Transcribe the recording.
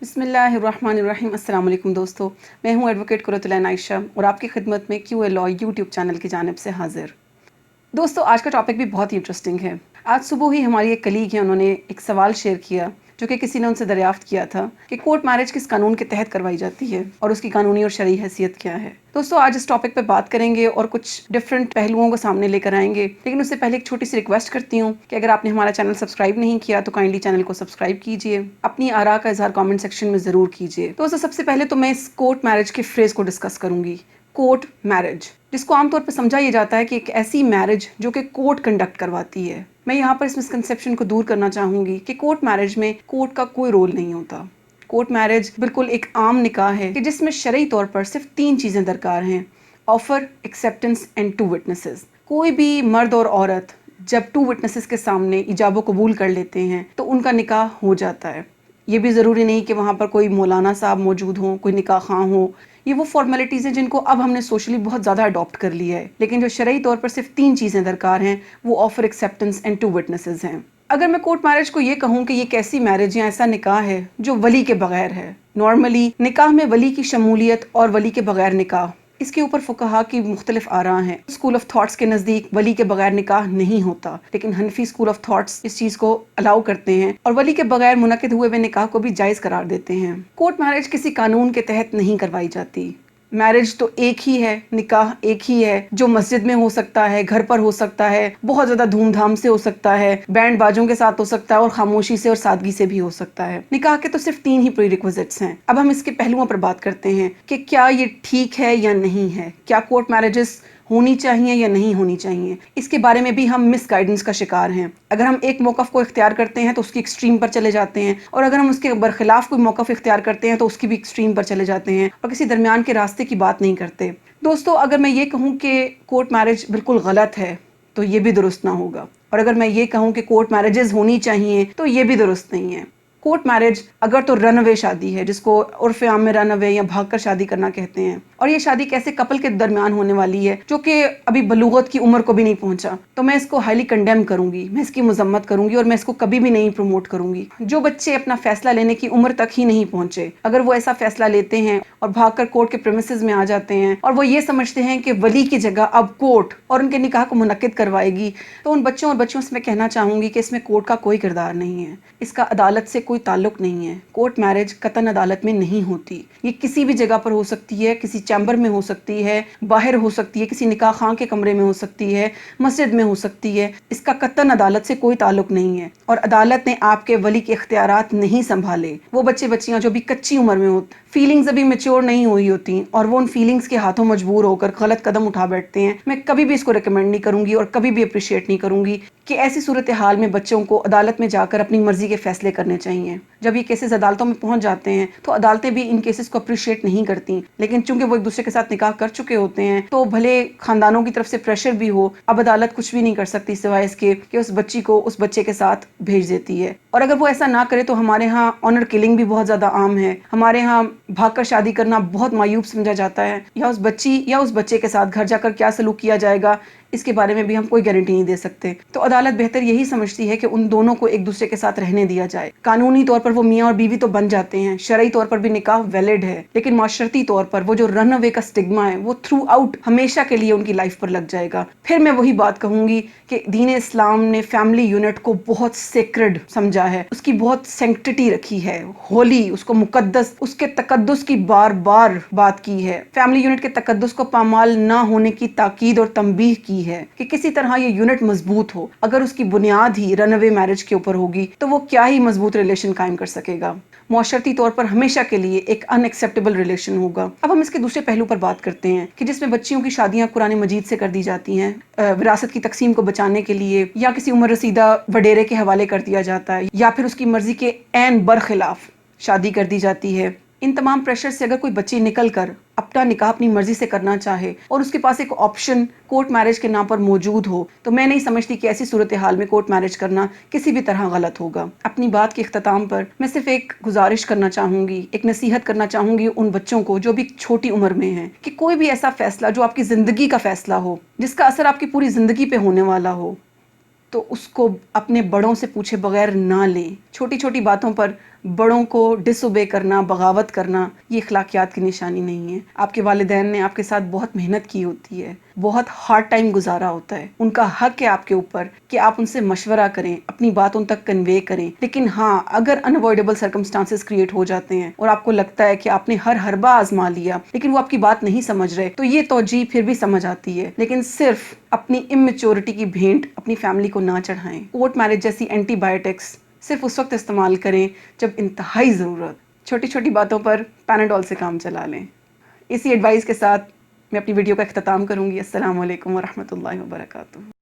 بسم اللہ الرحمن الرحیم۔ السلام علیکم دوستو، میں ہوں ایڈوکیٹ قرۃ العین عائشہ اور آپ کی خدمت میں کیو اے لاء یوٹیوب چینل کی جانب سے حاضر۔ دوستو، آج کا ٹاپک بھی بہت ہی انٹرسٹنگ ہے۔ آج صبح ہی ہماری ایک کلیگ ہے، انہوں نے ایک سوال شیئر کیا جو کہ کسی نے ان سے دریافت کیا تھا کہ کورٹ میرج کس قانون کے تحت کروائی جاتی ہے اور اس کی قانونی اور شرعی حیثیت کیا ہے۔ دوستو، آج اس ٹاپک پہ بات کریں گے اور کچھ ڈفرینٹ پہلوؤں کو سامنے لے کر آئیں گے، لیکن اس سے پہلے ایک چھوٹی سی ریکویسٹ کرتی ہوں کہ اگر آپ نے ہمارا چینل سبسکرائب نہیں کیا تو کائنڈلی چینل کو سبسکرائب کیجئے، اپنی آراء کا اظہار کامنٹ سیکشن میں ضرور کیجئے۔ دوستو، سب سے پہلے تو میں اس کورٹ میرج کے فریز کو ڈسکس کروں گی۔ کورٹ میرج، جس کو عام طور پہ سمجھا یہ جاتا ہے کہ ایک ایسی میرج جو کہ کورٹ کنڈکٹ کرواتی ہے۔ میں یہاں پر اس مسکنسیپشن کو دور کرنا چاہوں گی کہ کورٹ میرج میں کورٹ کا کوئی رول نہیں ہوتا۔ کورٹ میرج بالکل ایک عام نکاح ہے کہ جس میں شرعی طور پر صرف 3 چیزیں درکار ہیں: آفر، ایکسیپٹنس اینڈ 2 وٹنسز۔ کوئی بھی مرد اور عورت جب 2 وٹنسز کے سامنے ایجاب و قبول کر لیتے ہیں تو ان کا نکاح ہو جاتا ہے۔ یہ بھی ضروری نہیں کہ وہاں پر کوئی مولانا صاحب موجود ہوں، کوئی نکاح خواں ہو۔ یہ وہ فارمیلٹیز ہیں جن کو اب ہم نے سوشلی بہت زیادہ اڈاپٹ کر لیا ہے، لیکن جو شرعی طور پر صرف 3 چیزیں درکار ہیں وہ آفر، ایکسیپٹنس اینڈ 2 وٹنسز ہیں۔ اگر میں کورٹ میرج کو یہ کہوں کہ یہ ایک ایسی میرج یا ایسا نکاح ہے جو ولی کے بغیر ہے، نارملی نکاح میں ولی کی شمولیت اور ولی کے بغیر نکاح، اس کے اوپر فقہا کی مختلف آراء ہیں۔ اسکول آف تھاٹس کے نزدیک ولی کے بغیر نکاح نہیں ہوتا، لیکن حنفی اسکول آف تھاٹس اس چیز کو الاؤ کرتے ہیں اور ولی کے بغیر منعقد ہوئے نکاح کو بھی جائز قرار دیتے ہیں۔ کورٹ میرج کسی قانون کے تحت نہیں کروائی جاتی۔ میرج تو ایک ہی ہے، نکاح ایک ہی ہے جو مسجد میں ہو سکتا ہے، گھر پر ہو سکتا ہے، بہت زیادہ دھوم دھام سے ہو سکتا ہے، بینڈ باجوں کے ساتھ ہو سکتا ہے اور خاموشی سے اور سادگی سے بھی ہو سکتا ہے۔ نکاح کے تو صرف 3 ہی پری ریکویزٹس ہیں۔ اب ہم اس کے پہلوؤں پر بات کرتے ہیں کہ کیا یہ ٹھیک ہے یا نہیں ہے، کیا کورٹ میرجز ہونی چاہیے یا نہیں ہونی چاہیے۔ اس کے بارے میں بھی ہم مس گائیڈنس کا شکار ہیں۔ اگر ہم ایک موقف کو اختیار کرتے ہیں تو اس کی ایکسٹریم پر چلے جاتے ہیں، اور اگر ہم اس کے برخلاف کوئی موقف اختیار کرتے ہیں تو اس کی بھی ایکسٹریم پر چلے جاتے ہیں اور کسی درمیان کے راستے کی بات نہیں کرتے۔ دوستو، اگر میں یہ کہوں کہ کورٹ میرج بالکل غلط ہے تو یہ بھی درست نہ ہوگا، اور اگر میں یہ کہوں کہ کورٹ میرجز ہونی چاہیے تو یہ بھی درست نہیں ہے۔ کورٹ میرج اگر تو رن اوے شادی ہے، جس کو عرف عام میں رن اوے یا بھاگ کر شادی کرنا کہتے ہیں، اور یہ شادی کیسے کپل کے درمیان ہونے والی ہے جو کہ ابھی بلوغت کی عمر کو بھی نہیں پہنچا، تو میں اس کو ہائیلی کنڈیم کروں گی، میں اس کی مذمت کروں گی اور میں اس کو کبھی بھی نہیں پروموٹ کروں گی۔ جو بچے اپنا فیصلہ لینے کی عمر تک ہی نہیں پہنچے، اگر وہ ایسا فیصلہ لیتے ہیں اور بھاگ کر کورٹ کے پریمیسز میں آ جاتے ہیں اور وہ یہ سمجھتے ہیں کہ ولی کی جگہ اب کورٹ اور ان کے نکاح کو منعقد کروائے گی، تو ان بچوں اور بچیوں سے میں کہنا چاہوں گی کہ اس میں کورٹ کا کوئی کردار نہیں ہے، اس کا عدالت سے کوئی تعلق نہیں ہے۔ کورٹ میرج قطعاً عدالت میں نہیں ہوتی، یہ کسی بھی جگہ پر ہو سکتی ہے، کسی چیمبر میں ہو سکتی ہے، باہر ہو سکتی ہے، کسی نکاح خواں کے کمرے میں ہو سکتی ہے، مسجد میں ہو سکتی ہے۔ اس کا قطعاً عدالت سے کوئی تعلق نہیں ہے، اور عدالت نے آپ کے ولی کے اختیارات نہیں سنبھالے۔ وہ بچے بچیاں جو بھی کچی عمر میں ہوتے، فیلنگز ابھی میچور نہیں ہوئی ہوتی، اور وہ ان فیلنگز کے ہاتھوں مجبور ہو کر غلط قدم اٹھا بیٹھتے ہیں، میں کبھی بھی اس کو ریکمینڈ نہیں کروں گی اور کبھی بھی اپریشیٹ نہیں کروں گی کہ ایسی صورتحال میں بچوں کو عدالت میں جا کر اپنی مرضی کے فیصلے کرنے چاہیے۔ جب یہ کیسز عدالتوں میں پہنچ جاتے ہیں تو عدالتیں بھی ان کیسز کو اپریشیٹ نہیں کرتی، لیکن چونکہ وہ ایک دوسرے کے ساتھ نکاح کر چکے ہوتے ہیں تو بھلے خاندانوں کی طرف سے پریشر بھی ہو، اب عدالت کچھ بھی نہیں کر سکتی سوائے اس کے کہ اس بچی کو اس بچے کے ساتھ بھیج دیتی ہے۔ اور اگر وہ ایسا نہ کرے تو ہمارے ہاں آنر کلنگ بھی بہت زیادہ عام ہے، ہمارے ہاں بھاگ کر شادی کرنا بہت معیوب سمجھا جاتا ہے، یا اس بچی یا اس بچے کے ساتھ گھر جا کر کیا سلوک کیا جائے گا اس کے بارے میں بھی ہم کوئی گارنٹی نہیں دے سکتے۔ تو عدالت بہتر یہی سمجھتی ہے کہ ان دونوں کو ایک دوسرے کے ساتھ رہنے دیا جائے۔ قانونی طور پر وہ میاں اور بیوی تو بن جاتے ہیں، شرعی طور پر بھی نکاح ویلڈ ہے، لیکن معاشرتی طور پر وہ جو رن اوے کا سٹگما ہے وہ تھرو آؤٹ ہمیشہ کے لیے ان کی لائف پر لگ جائے گا۔ پھر میں وہی بات کہوں گی کہ دین اسلام نے فیملی یونٹ کو بہت سیکرڈ سمجھا ہے، اس کی بہت سینکٹٹی رکھی ہے، ہولی، اس کو مقدس، اس کے تقدس کی بار بار بات کی ہے، فیملی یونٹ کے تقدس کو پامال نہ ہونے کی تاکید اور تنبیہ کی ہے کہ کسی طرح یہ یونٹ مضبوط ہو۔ اگر اس کی بنیاد ہی رن اوے میرج کے اوپر ہوگی تو وہ کیا ہی مضبوط ریلیشن قائم کر سکے گا، معاشرتی طور پر ہمیشہ کے لیے ایک ان ایکسیپٹیبل ریلیشن ہوگا۔ اب ہم اس کے دوسرے پہلو پر بات کرتے ہیں کہ جس میں بچیوں کی شادیاں قرآن مجید سے کر دی جاتی ہیں، وراثت کی تقسیم کو بچانے کے لیے، یا کسی عمر رسیدہ وڈیرے کے حوالے کر دیا جاتا ہے، یا پھر اس کی مرضی کے عین برخلاف شادی کر دی جاتی ہے۔ ان تمام پریشر سے اگر کوئی بچی نکل کر اپنا نکاح اپنی مرضی سے کرنا چاہے اور اس کے پاس ایک آپشن کورٹ میرج کے نام پر موجود ہو، تو میں نہیں سمجھتی کہ ایسی صورتحال میں کورٹ میرج کرنا کسی بھی طرح غلط ہوگا۔ اپنی بات کے اختتام پر میں صرف ایک گزارش کرنا چاہوں گی، ایک نصیحت کرنا چاہوں گی ان بچوں کو جو بھی چھوٹی عمر میں ہیں، کہ کوئی بھی ایسا فیصلہ جو آپ کی زندگی کا فیصلہ ہو، جس کا اثر آپ کی پوری زندگی پہ ہونے والا ہو، تو اس کو اپنے بڑوں سے پوچھے بغیر نہ لیں۔ چھوٹی چھوٹی باتوں پر بڑوں کو ڈس اوبے کرنا، بغاوت کرنا، یہ اخلاقیات کی نشانی نہیں ہے۔ آپ کے والدین نے آپ کے ساتھ بہت محنت کی ہوتی ہے، بہت ہارڈ ٹائم گزارا ہوتا ہے، ان کا حق ہے آپ کے اوپر کہ آپ ان سے مشورہ کریں، اپنی بات ان تک کنوے کریں۔ لیکن ہاں، اگر انوائڈیبل سرکمسٹانسز کریٹ ہو جاتے ہیں اور آپ کو لگتا ہے کہ آپ نے ہر حربہ آزما لیا لیکن وہ آپ کی بات نہیں سمجھ رہے، تو یہ توجیہ پھر بھی سمجھ آتی ہے، لیکن صرف اپنی امیچورٹی کی بھینٹ اپنی فیملی کو نہ چڑھائیں۔ کورٹ میرج جیسی اینٹی بایوٹکس صرف اس وقت استعمال کریں جب انتہائی ضرورت۔ چھوٹی چھوٹی باتوں پر پیناڈول سے کام چلا لیں۔ اسی ایڈوائس کے ساتھ میں اپنی ویڈیو کا اختتام کروں گی۔ السلام علیکم ورحمۃ اللہ وبرکاتہ۔